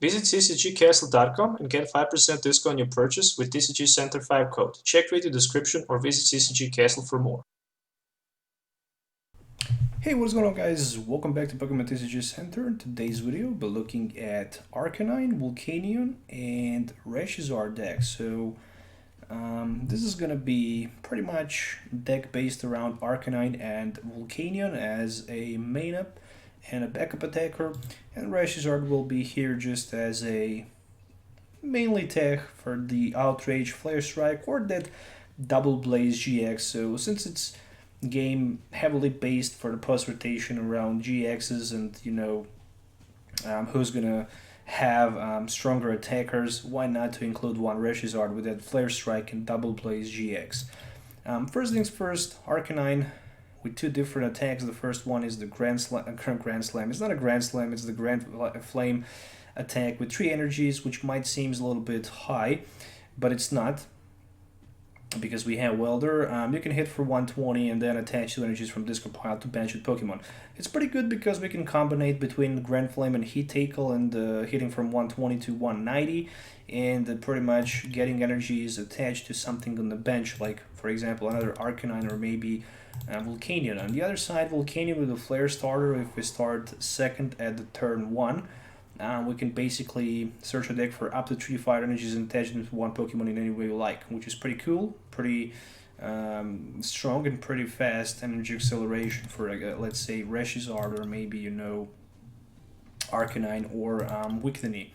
Visit ccgcastle.com and get 5% discount on your purchase with TCG Center 5 code. Check video description or visit CCG Castle for more. Hey, what's going on, guys? Welcome back to Pokemon TCG Center. In today's video, we'll be looking at Arcanine, Volcanion, and Reshizar deck. This is gonna be pretty much deck based around Arcanine and Volcanion as a main up and a backup attacker, and Reshizard will be here just as a mainly tech for the Outrage, Flare Strike, or that Double Blaze GX. So since it's game heavily based for the post rotation around GXs and who's gonna have stronger attackers, why not to include one Reshizard with that Flare Strike and Double Blaze GX. First things first, Arcanine with two different attacks. The first one is the Grand Slam. It's not a Grand Slam, it's the Grand Flame attack with 3 energies, which might seem a little bit high, but it's not, because we have Welder. You can hit for 120 and then attach 2 energies from discard pile to bench with Pokemon. It's pretty good because we can combine between Grand Flame and Heat Tackle and hitting from 120 to 190, and pretty much getting energies attached to something on the bench, like for example another Arcanine or maybe Volcanion. On the other side, Volcanion with a Flare starter, if we start second at the turn 1, we can basically search a deck for up to 3 fire energies and attach them to one Pokemon in any way you like, which is pretty cool, pretty strong and pretty fast energy acceleration for, let's say, Reshizard or maybe, Arcanine or Wictony.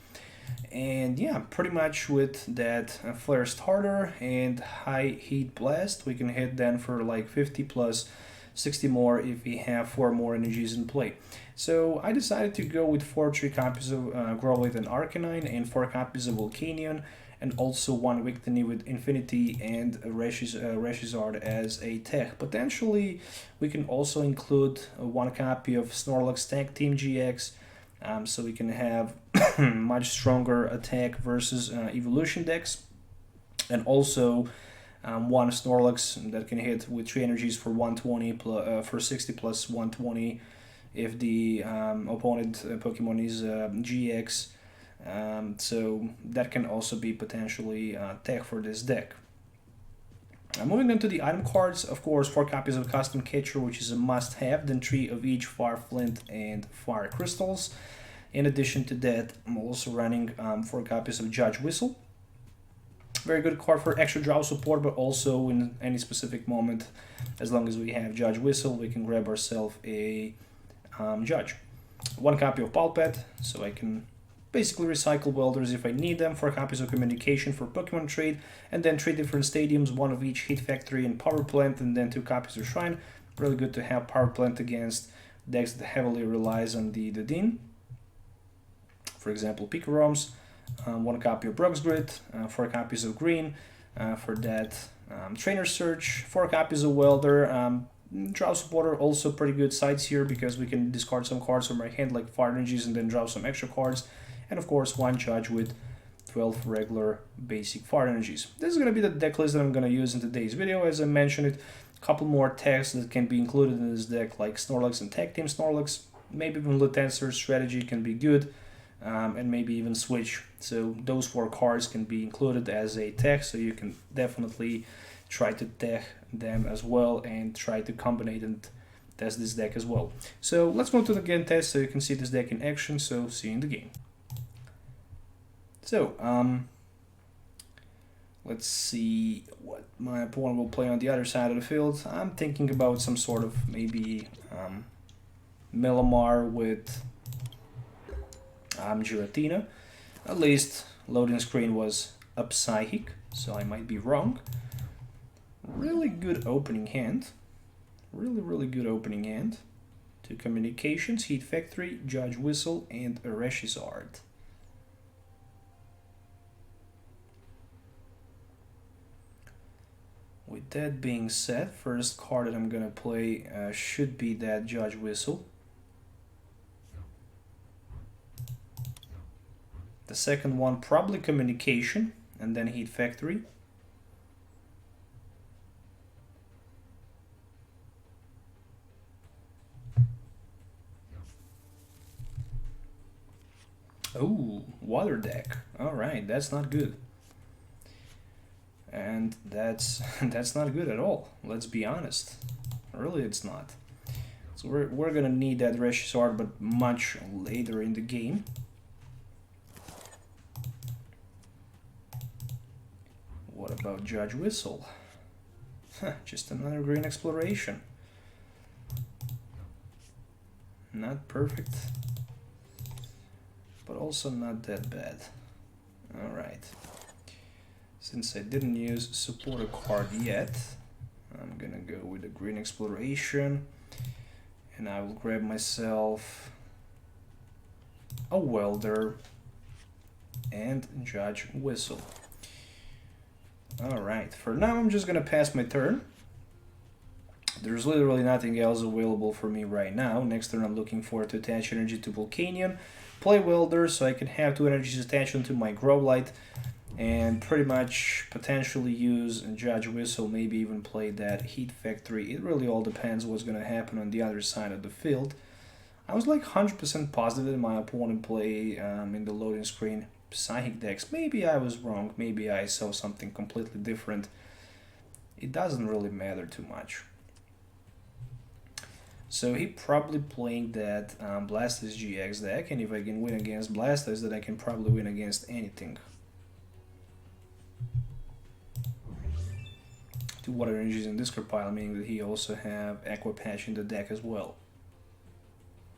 And yeah, pretty much with that Flare starter and high Heat Blast, we can hit then for like 50 plus 60 more if we have 4 more energies in play. So I decided to go with 3 copies of Growlithe and Arcanine and 4 copies of Volcanion, and also 1 Wictony with Infinity and Reshizard as a tech. Potentially, we can also include 1 copy of Snorlax Tag Team GX, so we can have much stronger attack versus evolution decks, and also 1 Snorlax that can hit with 3 energies for 120 for 60 plus 120 if the opponent Pokemon is GX. So that can also be potentially tech for this deck. Moving on to the item cards, of course, 4 copies of Custom Catcher, which is a must-have, then 3 of each Fire Flint and Fire Crystals. In addition to that, I'm also running 4 copies of Judge Whistle. Very good card for extra draw support, but also in any specific moment, as long as we have Judge Whistle, we can grab ourselves a Judge. 1 copy of Palpet, so I can basically recycle Welders if I need them. 4 copies of Communication for Pokemon trade, and then 3 different stadiums, 1 of each Heat Factory and Power Plant, and then 2 copies of Shrine. Really good to have Power Plant against decks that heavily relies on the Dean. For example, Pikaroms. 1 copy of Brooks Grid, 4 copies of Green for that Trainer Search, 4 copies of Welder. Draw Supporter, also pretty good sides here because we can discard some cards from our hand like Fire Energies and then draw some extra cards. And of course 1 Judge with 12 regular basic Fire Energies. This is going to be the deck list that I'm going to use in today's video. As I mentioned it, a couple more techs that can be included in this deck, like Snorlax and Tag Team Snorlax. Maybe even Lutenser strategy can be good. And maybe even Switch. So those 4 cards can be included as a tech, so you can definitely try to tech them as well and try to combine and test this deck as well. So let's move to the game test so you can see this deck in action. So see you in the game. So let's see what my opponent will play on the other side of the field. I'm thinking about some sort of maybe Millimar with Giratina. At least loading screen was a Psychic, so I might be wrong. Really good opening hand. Really good opening hand. 2 Communications, Heat Factory, Judge Whistle, and a Reshizard. With that being said, first card that I'm gonna play should be that Judge Whistle. The second one, probably Communication, and then Heat Factory. Oh, water deck. All right, that's not good. And that's that's not good at all. Let's be honest. Really, it's not. So we're gonna need that Reshizzard, but much later in the game. What about Judge Whistle? Just another green exploration. Not perfect, but also not that bad. Alright. Since I didn't use supporter card yet, I'm gonna go with a green exploration, and I will grab myself a welder and Judge Whistle. Alright, for now I'm just gonna pass my turn. There's literally nothing else available for me right now. Next turn I'm looking for to attach energy to Volcanion, play Welder so I can have 2 energies attached onto my Growlite, and pretty much potentially use Judge Whistle, maybe even play that Heat Factory. It really all depends what's going to happen on the other side of the field. I was like 100% positive that my opponent play in the loading screen Psychic decks. Maybe I was wrong, maybe I saw something completely different. It doesn't really matter too much. So he probably playing that Blastoise GX deck, and if I can win against Blastoise, then I can probably win against anything. 2 water energies in discard pile, meaning that he also have Aqua Patch in the deck as well.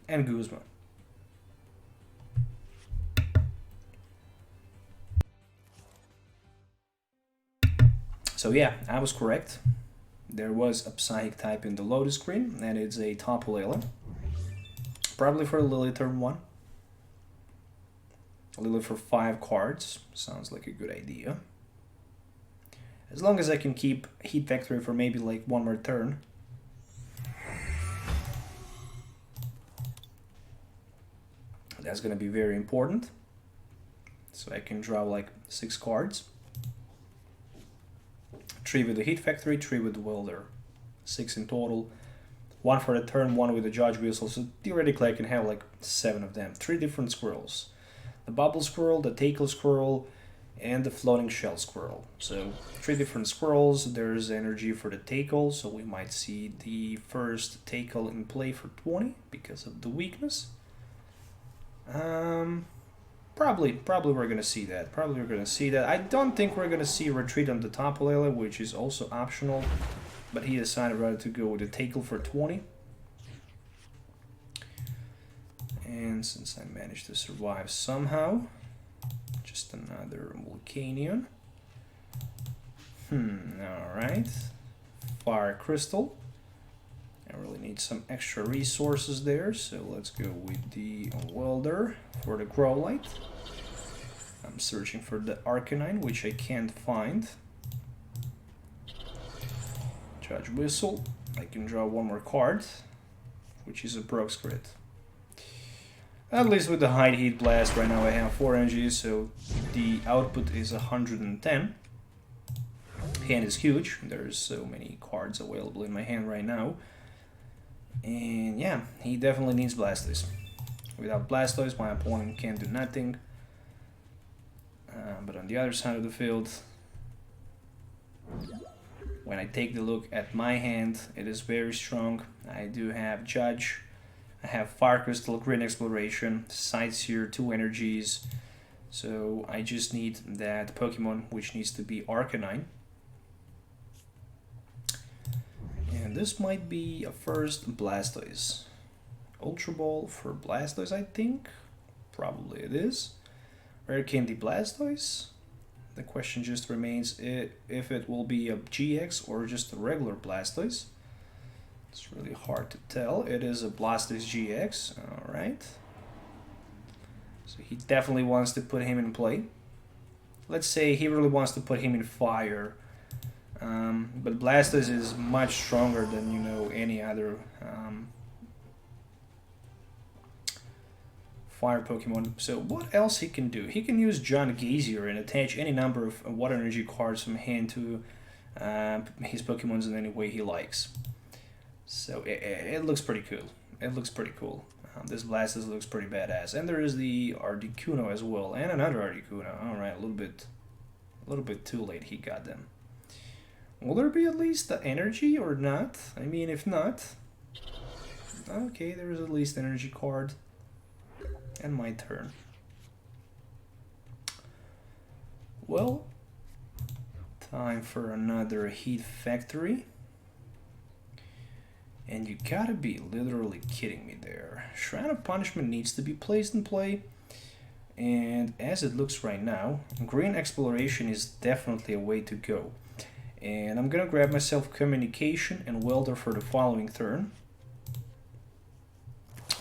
And Guzma. So yeah, I was correct. There was a Psychic type in the loading screen, and it's a Tapu Lele. Probably for Lily turn 1. Lily for 5 cards. Sounds like a good idea. As long as I can keep Heat Factory for maybe like 1 more turn. That's gonna be very important. So I can draw like 6 cards. 3 with the Heat Factory, 3 with the Welder. 6 in total. 1 for the turn, 1 with the Judge Whistle. So theoretically I can have like 7 of them. 3 different squirrels. The Bubble Squirrel, the Tackle Squirrel, and the Floating Shell Squirrel. So 3 different squirrels. There's energy for the Tackle, so we might see the first Tackle in play for 20 because of the weakness. Probably we're gonna see that. I don't think we're gonna see a retreat on the Tapu Lele, which is also optional, but he decided rather to go with the Tackle for 20. And since I managed to survive somehow, just another Volcanion. Alright. Fire Crystal. I really need some extra resources there, so let's go with the Welder for the Growlite. I'm searching for the Arcanine, which I can't find. Judge Whistle. I can draw 1 more card, which is a Broke's Crit. At least with the High Heat Blast right now I have 4 energies, so the output is 110. Hand is huge. There's so many cards available in my hand right now. And yeah, he definitely needs Blastoise. Without Blastoise, my opponent can't do nothing. But on the other side of the field, when I take the look at my hand, it is very strong. I do have Judge, I have Fire Crystal, Green Exploration, Sightseer, 2 energies. So I just need that Pokemon, which needs to be Arcanine. And this might be a first Blastoise. Ultra Ball for Blastoise, I think. Probably it is. Rare Candy Blastoise. The question just remains if it will be a GX or just a regular Blastoise. It's really hard to tell. It is a Blastoise GX. Alright. So he definitely wants to put him in play. Let's say he really wants to put him in fire. But Blastoise is much stronger than, you know, any other fire Pokemon. So what else he can do? He can use John Gazier and attach any number of water energy cards from hand to his Pokemons in any way he likes. So it looks pretty cool. This Blastoise looks pretty badass. And there is the Articuno as well, and another Articuno. Alright, a little bit too late he got them. Will there be at least the energy or not? I mean, if not... Okay, there's at least energy card. And my turn. Well, time for another Heat Factory. And you gotta be literally kidding me there. Shrine of Punishment needs to be placed in play. And as it looks right now, Green Exploration is definitely a way to go. And I'm gonna grab myself Communication and Welder for the following turn.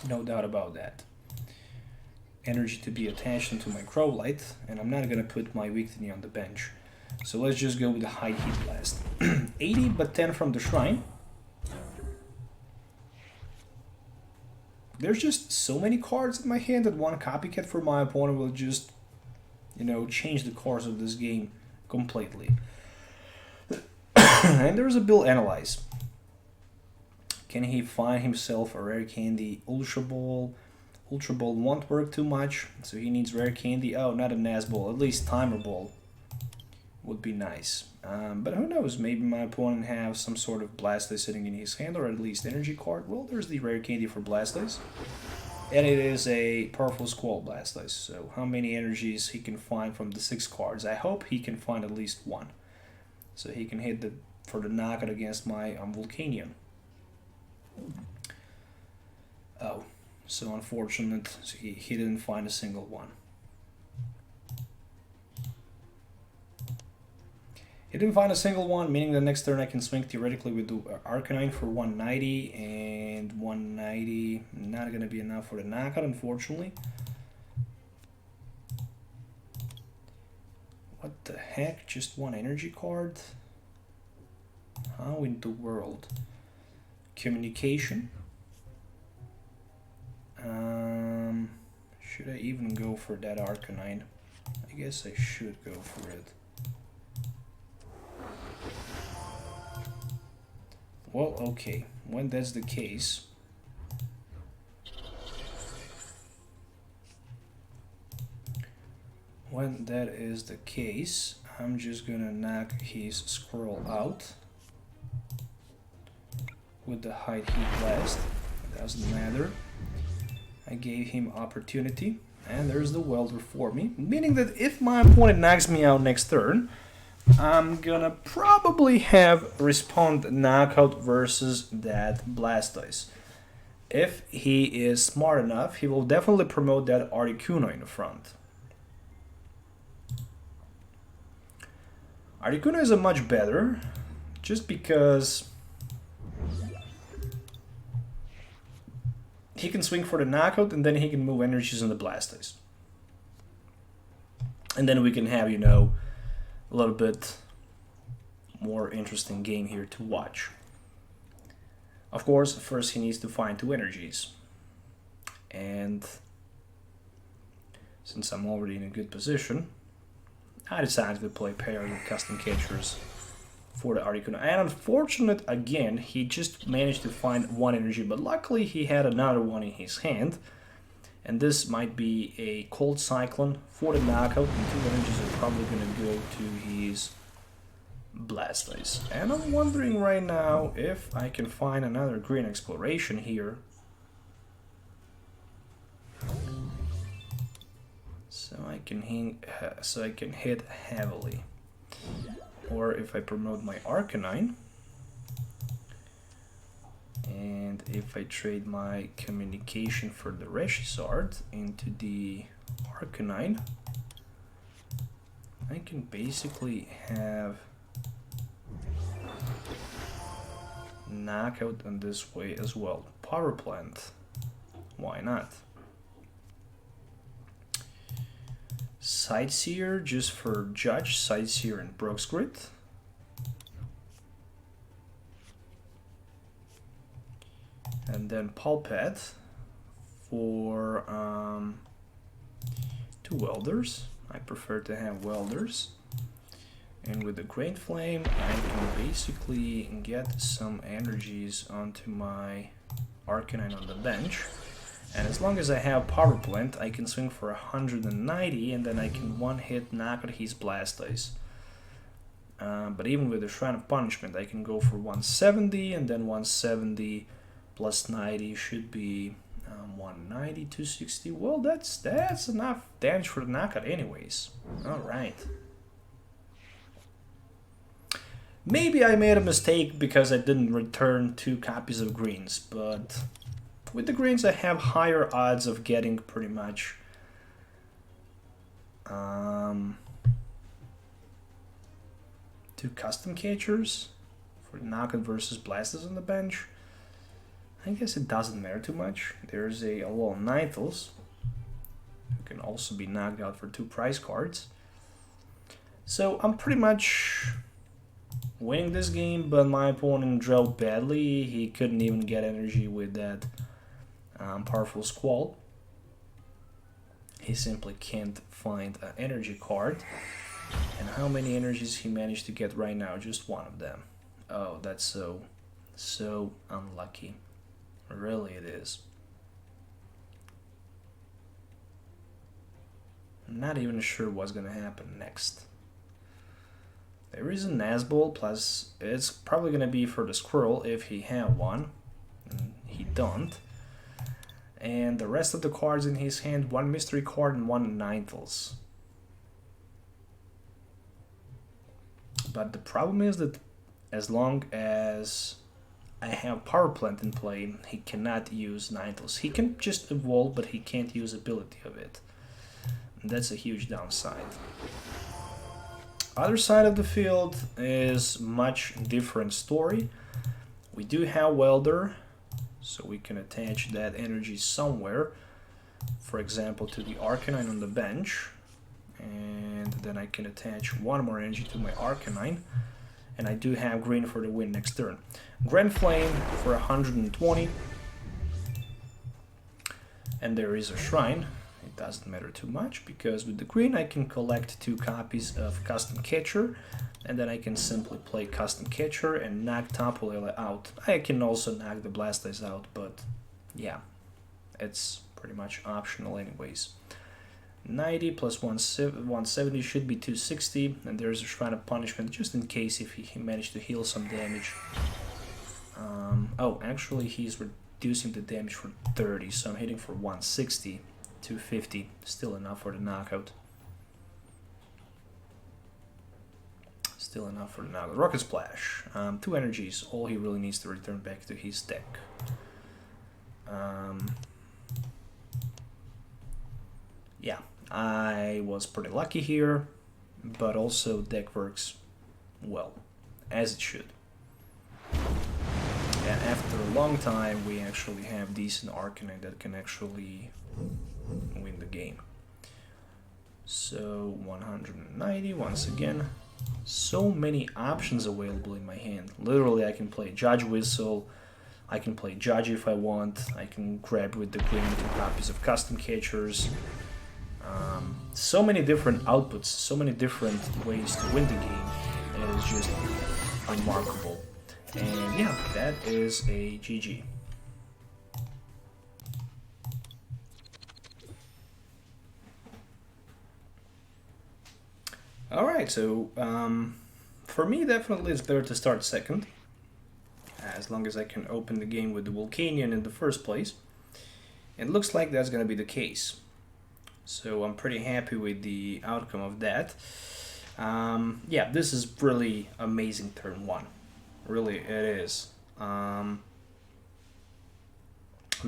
No doubt about that. Energy to be attached into my Growlite, and I'm not gonna put my Victini on the bench. So let's just go with the High Heat Blast. 80 but 10 from the Shrine. There's just so many cards in my hand that one copycat for my opponent will just, you know, change the course of this game completely. And there's a Bill Analyze. Can he find himself a rare candy? Ultra Ball. Ultra Ball won't work too much, so he needs rare candy. Oh, not a Nazball, at least Timer Ball would be nice. But who knows, maybe my opponent has some sort of Blastoise sitting in his hand, or at least energy card. Well, there's the rare candy for Blastoise. And it is a powerful Squall Blastoise, so how many energies he can find from the 6 cards? I hope he can find at least 1. So he can hit for the knockout against my Volcanion. Oh, so unfortunate, so he didn't find a single one. He didn't find a single one, meaning the next turn I can swing theoretically with the Arcanine for 190, and 190 not going to be enough for the knockout, unfortunately. What the heck? Just one energy card? How in the world? Communication. Should I even go for that Arcanine? I guess I should go for it. Well, okay. When that's the case, I'm just gonna knock his Squirrel out with the High Heat Blast. It doesn't matter. I gave him opportunity, and there's the Welder for me, meaning that if my opponent knocks me out next turn, I'm gonna probably have Respond Knockout versus that Blastoise. If he is smart enough, he will definitely promote that Articuno in the front. Articuno is a much better, just because he can swing for the knockout and then he can move energies on the Blastoise. And then we can have, you know, a little bit more interesting game here to watch. Of course, first he needs to find 2 energies. And since I'm already in a good position, I decided to play pair with custom catchers for the Articuno. And unfortunate, again, he just managed to find 1 energy, but luckily he had another one in his hand. And this might be a Cold Cyclone for the knockout, and 2 energies are probably going to go to his Blastoise. And I'm wondering right now if I can find another Green Exploration here. So I can hit heavily. Or if I promote my Arcanine, and if I trade my Communication for the Reshisard into the Arcanine, I can basically have knockout in this way as well. Power Plant, why not? Sightseer just for Judge, Sightseer and Brooks Grit. And then Pulpet for 2 Welders. I prefer to have Welders. And with the Great Flame, I can basically get some energies onto my Arcanine on the bench. And as long as I have Power Plant, I can swing for 190, and then I can one-hit knock out his Blastoise. But even with the Shrine of Punishment, I can go for 170, and then 170 plus 90 should be 190, 260. Well, that's enough damage for the knockout anyways. Alright. Maybe I made a mistake because I didn't return 2 copies of greens, but with the greens I have higher odds of getting pretty much 2 custom catchers for knockout versus Blastoise on the bench. I guess it doesn't matter too much. There's a little Ninetales who can also be knocked out for 2 prize cards. So I'm pretty much winning this game, but my opponent drew badly. He couldn't even get energy with that powerful Squall. He simply can't find an energy card. And how many energies he managed to get right now? Just one of them. Oh, that's so unlucky. Really it is. I'm not even sure what's gonna happen next. There is a Nazball, plus it's probably gonna be for the Squirrel if he had one. And he don't. And the rest of the cards in his hand, 1 mystery card and 1 Ninetales. But the problem is that as long as I have Power Plant in play, he cannot use Ninetales. He can just evolve, but he can't use ability of it. And that's a huge downside. Other side of the field is much different story. We do have Welder, so we can attach that energy somewhere. For example, to the Arcanine on the bench. And then I can attach 1 more energy to my Arcanine. And I do have green for the win next turn. Grand Flame for 120. And there is a Shrine. It doesn't matter too much, because with the green I can collect 2 copies of Custom Catcher. And then I can simply play Custom Catcher and knock Tapu Lele out. I can also knock the Blastoise out, but yeah, it's pretty much optional anyways. 90 plus 170 should be 260, and there's a Shrine of Punishment just in case if he managed to heal some damage. Oh, actually he's reducing the damage for 30, so I'm hitting for 160, 250, still enough for the knockout. Still enough for the knockout. Rocket Splash, 2 energies, all he really needs to return back to his deck. Yeah, I was pretty lucky here, but also deck works well, as it should. And after a long time, we actually have decent Arcanine that can actually win the game. So 190 once again. So many options available in my hand. Literally, I can play Judge Whistle, I can play Judge if I want, I can grab with the green 2 copies of Custom Catchers. So many different outputs, so many different ways to win the game. It is just remarkable. And yeah, that is a GG. Alright, so for me definitely it's better to start second, as long as I can open the game with the Volcanion in the first place. It looks like that's going to be the case. So I'm pretty happy with the outcome of that. Yeah, this is really amazing turn 1. Really, it is. I'm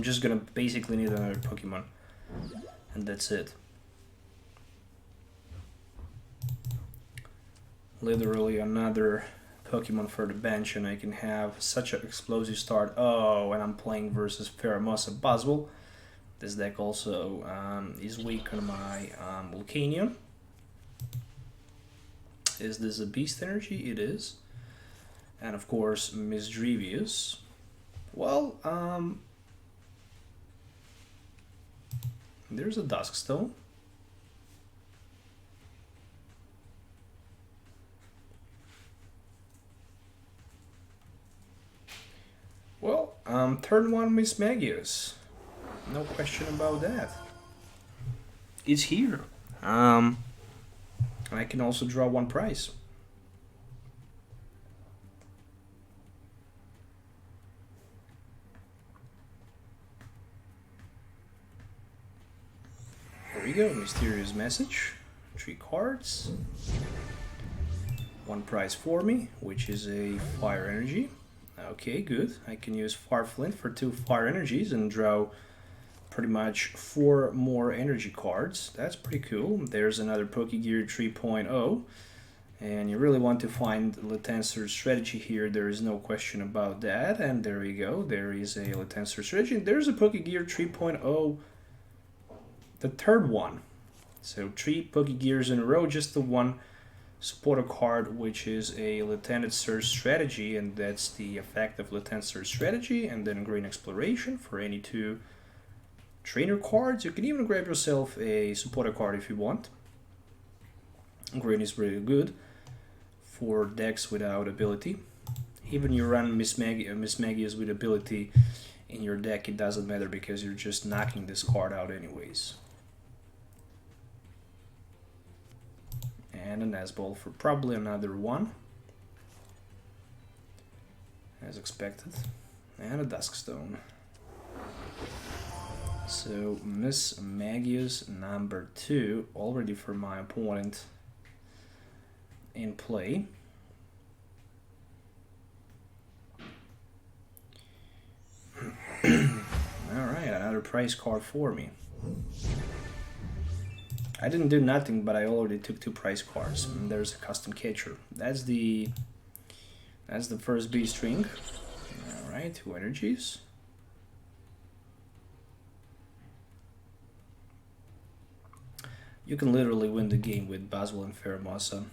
just gonna basically need another Pokemon, and that's it. Literally another Pokemon for the bench, and I can have such an explosive start. Oh, and I'm playing versus Pheromosa Buzzwole. This deck also is weak on my Volcanion. Is this a Beast Energy? It is. And of course, Misdrevious. Well, there's a Duskstone. Well, turn 1 Mismagius. No question about that. It's here. I can also draw one prize. Here we go, mysterious message. 3 cards. One prize for me, which is a fire energy. Okay, good. I can use Fire Flint for 2 fire energies and draw pretty much 4 more energy cards. That's pretty cool. There's another Pokegear 3.0. And you really want to find Letancer's strategy here. There is no question about that. And there we go. There is a Letancer strategy. And there's a Pokegear 3.0, the third one. So 3 Pokegears in a row, just the one supporter card, which is a Letancer strategy. And that's the effect of Letancer strategy. And then Green Exploration for any 2 trainer cards. You can even grab yourself a supporter card if you want. Green is really good for decks without ability. Even you run Miss Magius with ability in your deck, it doesn't matter because you're just knocking this card out anyways. And a Nazball for probably another one, as expected. And a Duskstone. So Miss Magius number 2 already for my opponent in play. Alright, another prize card for me. I didn't do nothing, but I already took 2 prize cards. And there's a custom catcher. That's the first B string. Alright, 2 energies. You can literally win the game with Baswell and Pheromosa.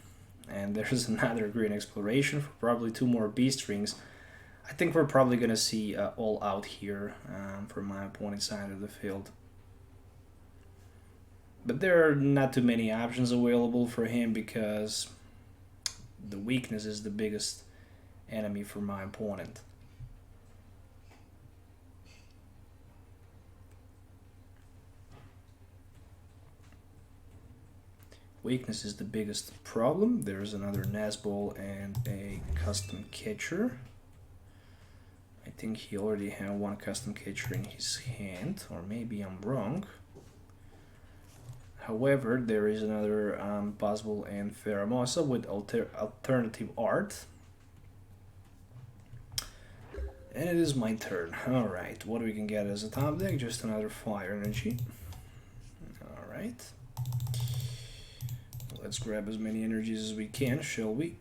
And there's another Green Exploration for probably 2 more B strings. I think we're probably going to see all out here from my opponent's side of the field. But there are not too many options available for him because the weakness is the biggest enemy for my opponent. Weakness is the biggest problem. There's another Nazball and a custom catcher. I think he already had 1 custom catcher in his hand, or maybe I'm wrong. However, there is another Baswell and Pheromosa with alternative art. And it is my turn. Alright, what we can get as a top deck? Just another fire energy. Alright. Let's grab as many energies as we can, shall we?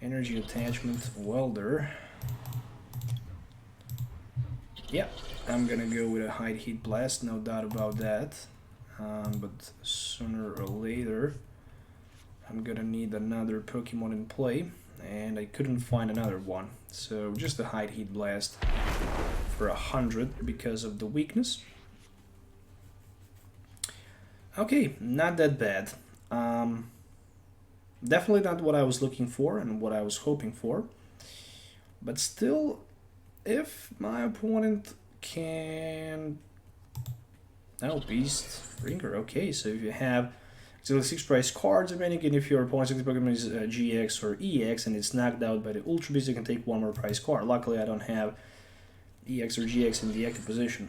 Energy attachment, welder. Yep, I'm gonna go with a high heat blast, no doubt about that. But sooner or later, I'm gonna need another Pokemon in play, and I couldn't find another one. So just a high heat blast for 100 because of the weakness. Okay, not that bad. Definitely not what I was looking for and what I was hoping for. But still, if my opponent can... Oh, Beast Ringer. Okay, so if you have 6 prize cards remaining, and if your opponent's Pokemon is GX or EX and it's knocked out by the Ultra Beast, you can take 1 more prize card. Luckily, I don't have EX or GX in the active position.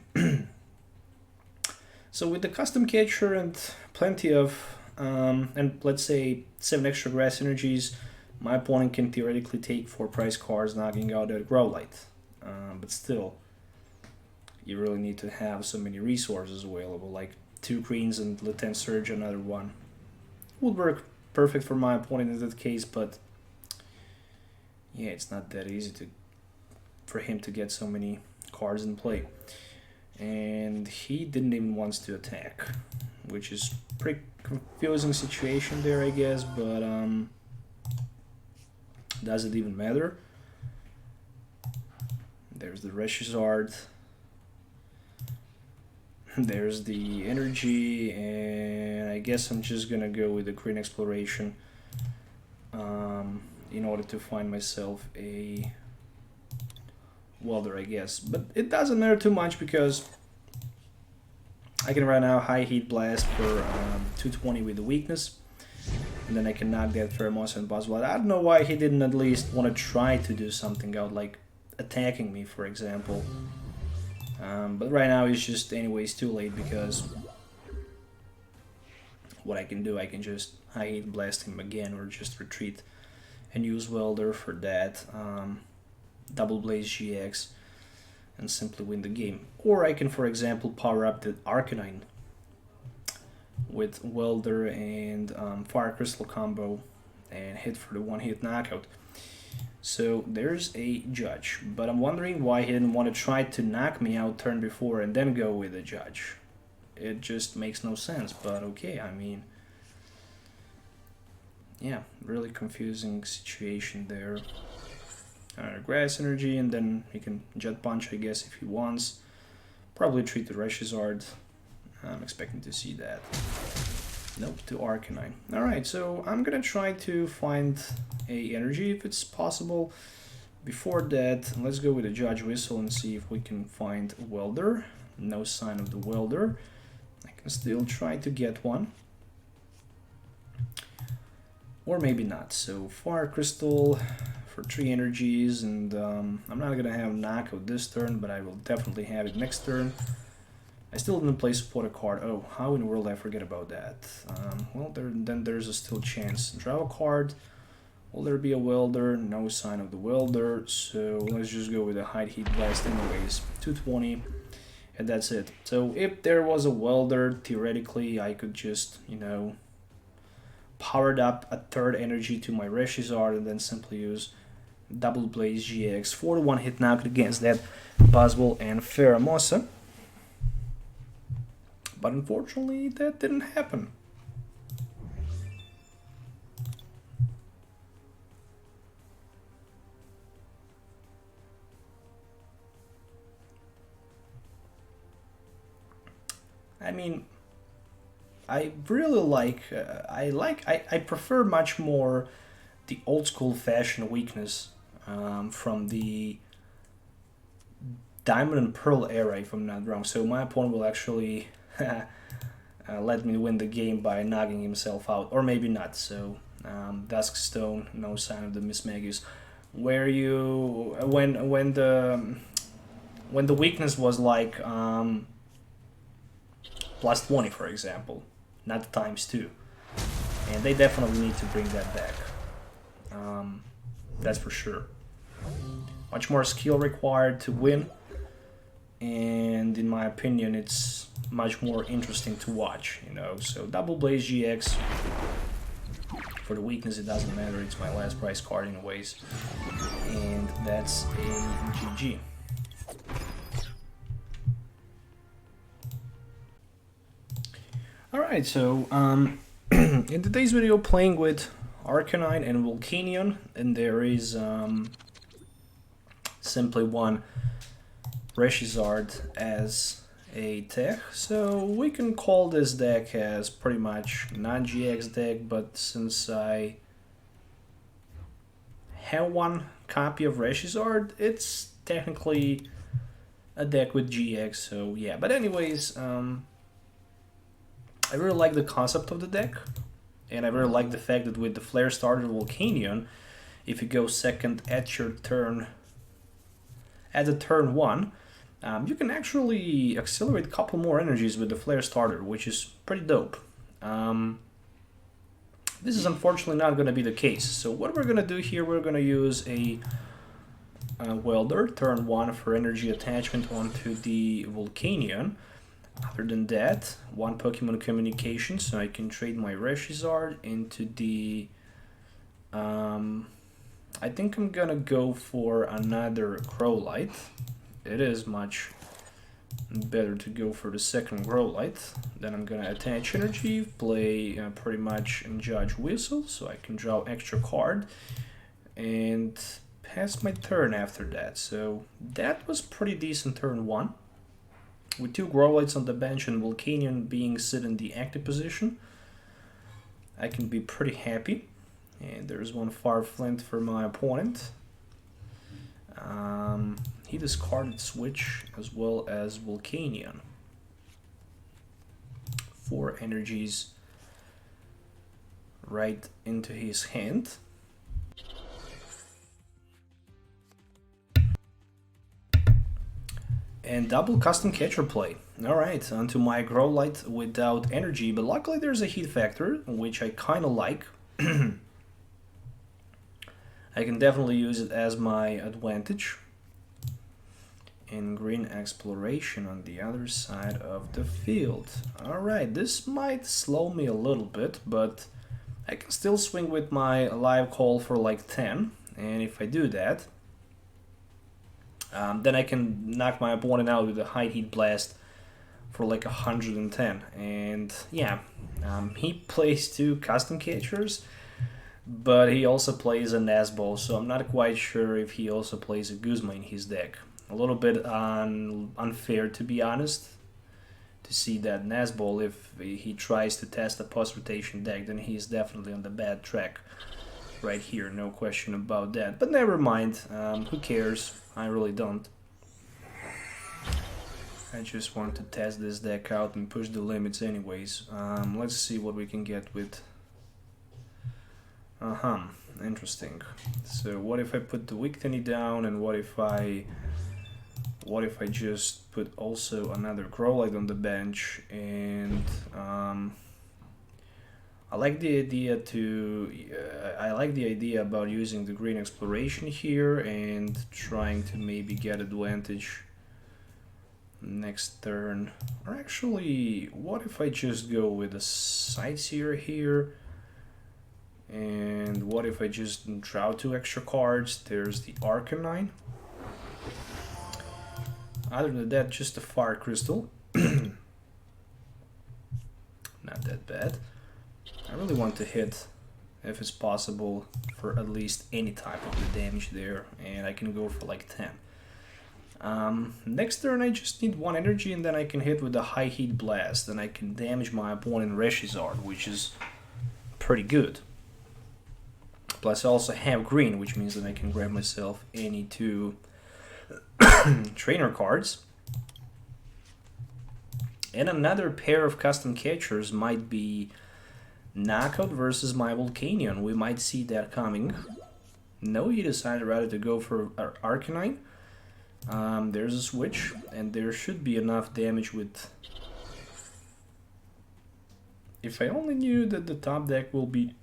So with the custom catcher and plenty of, and let's say 7 extra grass energies, my opponent can theoretically take 4 prize cards, knocking out a Growlite. But still, you really need to have so many resources available, like 2 greens and Latent Surge, another one. Would work perfect for my opponent in that case, but yeah, it's not that easy for him to get so many cards in play. And he didn't even want to attack, which is pretty confusing situation there, I guess, but does it even matter? There's the Reshizard, there's the energy, and I guess I'm just gonna go with the Green Exploration in order to find myself a welder, I guess. But it doesn't matter too much because I can right now high heat blast for 220 with the weakness, and then I can knock that Pheromosa and Buzzwole. I don't know why he didn't at least want to try to do something out, like attacking me, for example. But right now it's just anyways too late because what I can do, I can just high heat blast him again or just retreat and use welder for that. Double Blaze GX and simply win the game. Or I can, for example, power up the Arcanine with welder and Fire Crystal combo and hit for the one-hit knockout. So there's a judge, but I'm wondering why he didn't want to try to knock me out turn before and then go with a judge. It just makes no sense, but okay, I mean, yeah, really confusing situation there. Grass energy, and then he can jet punch, I guess, if he wants. Probably treat the Reshizard. I'm expecting to see that. Nope, to Arcanine. Alright, so I'm gonna try to find a energy if it's possible. Before that, let's go with a Judge Whistle and see if we can find Welder. No sign of the Welder. I can still try to get one. Or maybe not. So Fire Crystal for 3 energies, and I'm not gonna have knockout this turn, but I will definitely have it next turn. I still didn't play support a card. Oh, how in the world did I forget about that? Well, then there's a still chance. Draw a card. Will there be a welder? No sign of the welder, so let's just go with a high heat blast anyways. 220, and that's it. So if there was a welder, theoretically I could just, you know, powered up a third energy to my Reshizard and then simply use Double Blaze GX for the one-hit knockout against that Buzzwole and Pheromosa. But unfortunately, that didn't happen. I mean, I really like, I prefer much more the old school fashion weakness from the Diamond and Pearl era, if I'm not wrong. So my opponent will actually let me win the game by knocking himself out, or maybe not. So Dusk Stone, no sign of the Mismagius. Where you when the weakness was like plus 20, for example, not times 2, and they definitely need to bring that back. That's for sure. Much more skill required to win, and in my opinion, it's much more interesting to watch, you know. So Double Blaze GX for the weakness, it doesn't matter, it's my last price card anyways, and that's a GG. Alright, so in today's video, playing with Arcanine and Volcanion, and there is simply one Reshizard as a tech, so we can call this deck as pretty much non-GX deck, but since I have one copy of Reshizard, it's technically a deck with GX, so yeah. But anyways, I really like the concept of the deck, and I really like the fact that with the Flare Starter Volcanion, if you go second at your turn, at the turn 1, you can actually accelerate a couple more energies with the Flare Starter, which is pretty dope. This is unfortunately not going to be the case. So what we're going to do here, we're going to use a Welder, turn 1 for energy attachment onto the Volcanion. Other than that, one Pokemon communication, so I can trade my Reshizard into the... I think I'm gonna go for another Growlite. It is much better to go for the second Growlite. Then I'm gonna attach energy, play pretty much Judge Whistle, so I can draw extra card, and pass my turn after that. So that was pretty decent turn 1. With 2 Growlites on the bench and Volcanion being sit in the active position, I can be pretty happy. And there's one Farflint for my opponent. he discarded Switch as well as Volcanion. 4 energies right into his hand. And double custom catcher play. Alright, onto my Growlite without energy, but luckily there's a heat factor, which I kinda like. I can definitely use it as my advantage. And green exploration on the other side of the field. Alright, this might slow me a little bit, but I can still swing with my live call for like 10, and if I do that, then I can knock my opponent out with a high heat blast for like 110. And yeah, he plays 2 custom catchers, but he also plays a Nazball, so I'm not quite sure if he also plays a Guzma in his deck. A little bit unfair, to be honest, to see that Nazball, if he tries to test a post-rotation deck, then he's definitely on the bad track right here, no question about that. But never mind, who cares? I really don't. I just want to test this deck out and push the limits anyways. Let's see what we can get with... interesting. So what if I put the Victini down, and what if I just put also another Growlite on the bench, and I like the idea about using the green exploration here and trying to maybe get advantage next turn. Or actually, what if I just go with a Sightseer here? And what if I just draw 2 extra cards? There's the Arcanine. Other than that, just a Fire Crystal. Not that bad. I really want to hit, if it's possible, for at least any type of the damage there, and I can go for like 10. Next turn I just need 1 energy, and then I can hit with a high heat blast, and I can damage my opponent Reshizard, which is pretty good. Plus I also have green, which means that I can grab myself any 2 trainer cards. And another pair of custom catchers might be Knockout versus my Volcanion. We might see that coming. No, he decided rather to go for Arcanine. There's a switch, and there should be enough damage with... If I only knew that the top deck will be...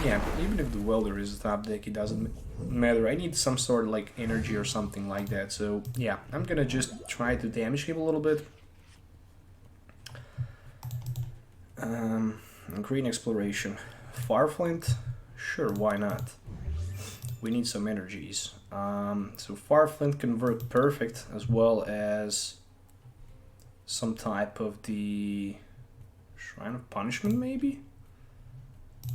Yeah, even if the Welder is the top deck, it doesn't matter. I need some sort of like energy or something like that. So yeah, I'm gonna just try to damage him a little bit. Green exploration. Farflint? Sure, why not? We need some energies. So Farflint can work perfect, as well as some type of the Shrine of Punishment, maybe?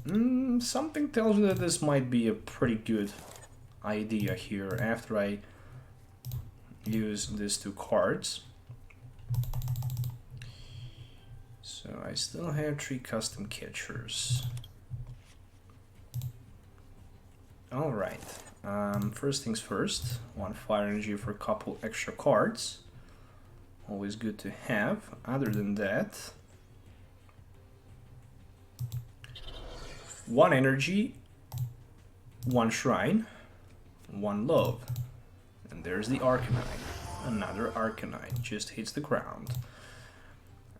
Something tells me that this might be a pretty good idea here after I use these 2 cards. So I still have 3 custom catchers. Alright, first things first, 1 fire energy for a couple extra cards. Always good to have. Other than that, 1 energy, 1 shrine, 1 love. And there's the Arcanine. Another Arcanine. Just hits the ground.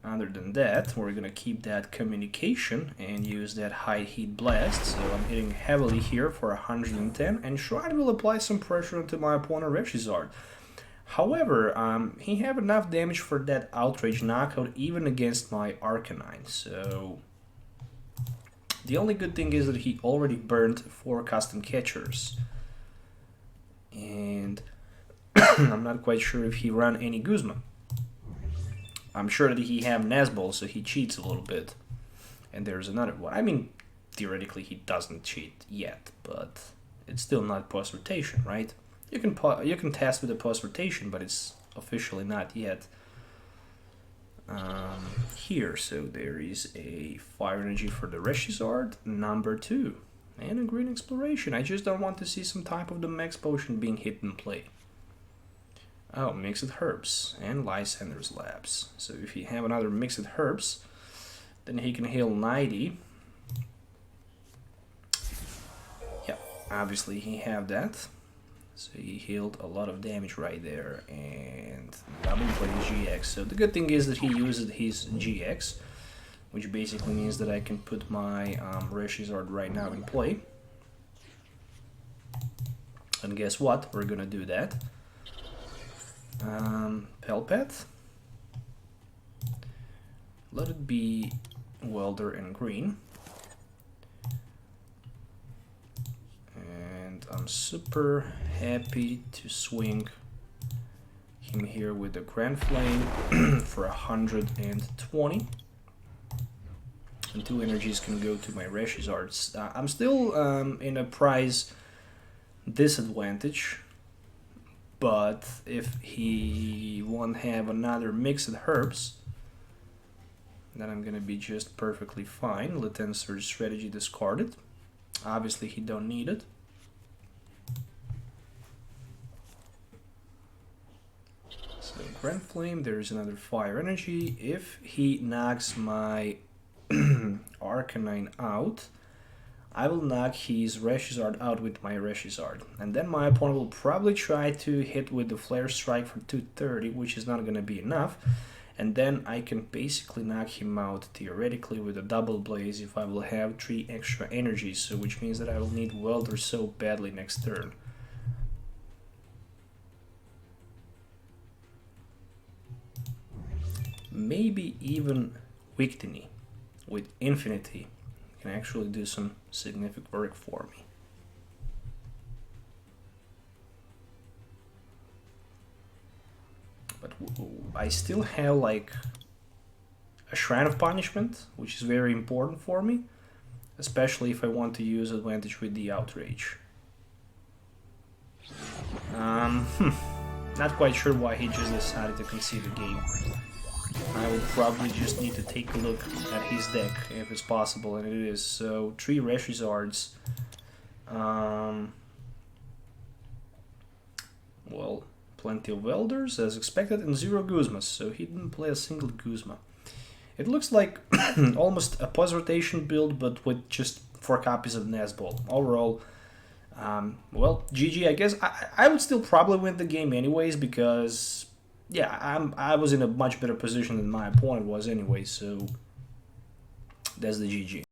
Other than that, we're gonna keep that communication and use that high heat blast. So I'm hitting heavily here for 110, and Shrine will apply some pressure onto my opponent Reshizard. However, he have enough damage for that outrage knockout even against my Arcanine. So the only good thing is that he already burned 4 custom catchers. And I'm not quite sure if he ran any Guzma. I'm sure that he have Nazball, so he cheats a little bit. And there's another one. I mean, theoretically he doesn't cheat yet, but it's still not post-rotation, right? You can test with a post-rotation, but it's officially not yet here. So there is a fire energy for the Reshizard, number 2. And a green exploration. I just don't want to see some type of the max potion being hit in play. Oh, mixed herbs and Lysander's Labs. So if you have another mixed herbs, then he can heal 90. Yeah, obviously he have that. So he healed a lot of damage right there, and double plays GX. So the good thing is that he uses his GX, which basically means that I can put my Reshizard right now in play. And guess what? We're gonna do that. Pelpet. Let it be Welder and Green. And I'm super happy to swing him here with the Grand Flame for 120. And 2 energies can go to my Reshizards. I'm still in a prize disadvantage, but if he won't have another mixed herbs, then I'm gonna be just perfectly fine. Letensor strategy discarded. Obviously he don't need it. So Grand Flame, there's another fire energy. If he knocks my Arcanine out, I will knock his Reshizard out with my Reshizard. And then my opponent will probably try to hit with the Flare Strike for 230, which is not going to be enough. And then I can basically knock him out theoretically with a Double Blaze if I will have 3 extra energies, so which means that I will need Welder so badly next turn. Maybe even Victini with Infinity can actually do some significant work for me. But I still have like a Shrine of Punishment, which is very important for me, especially if I want to use advantage with the Outrage. Not quite sure why he just decided to concede the game. I would probably just need to take a look at his deck if it's possible, and it is. So 3 Reshizards. Well, plenty of Welders as expected, and 0 Guzmas, so he didn't play a single Guzma. It looks like almost a pause rotation build, but with just 4 copies of Nazball. Overall, well, GG, I guess. I would still probably win the game anyways, because yeah, I was in a much better position than my opponent was anyway, so that's the GG.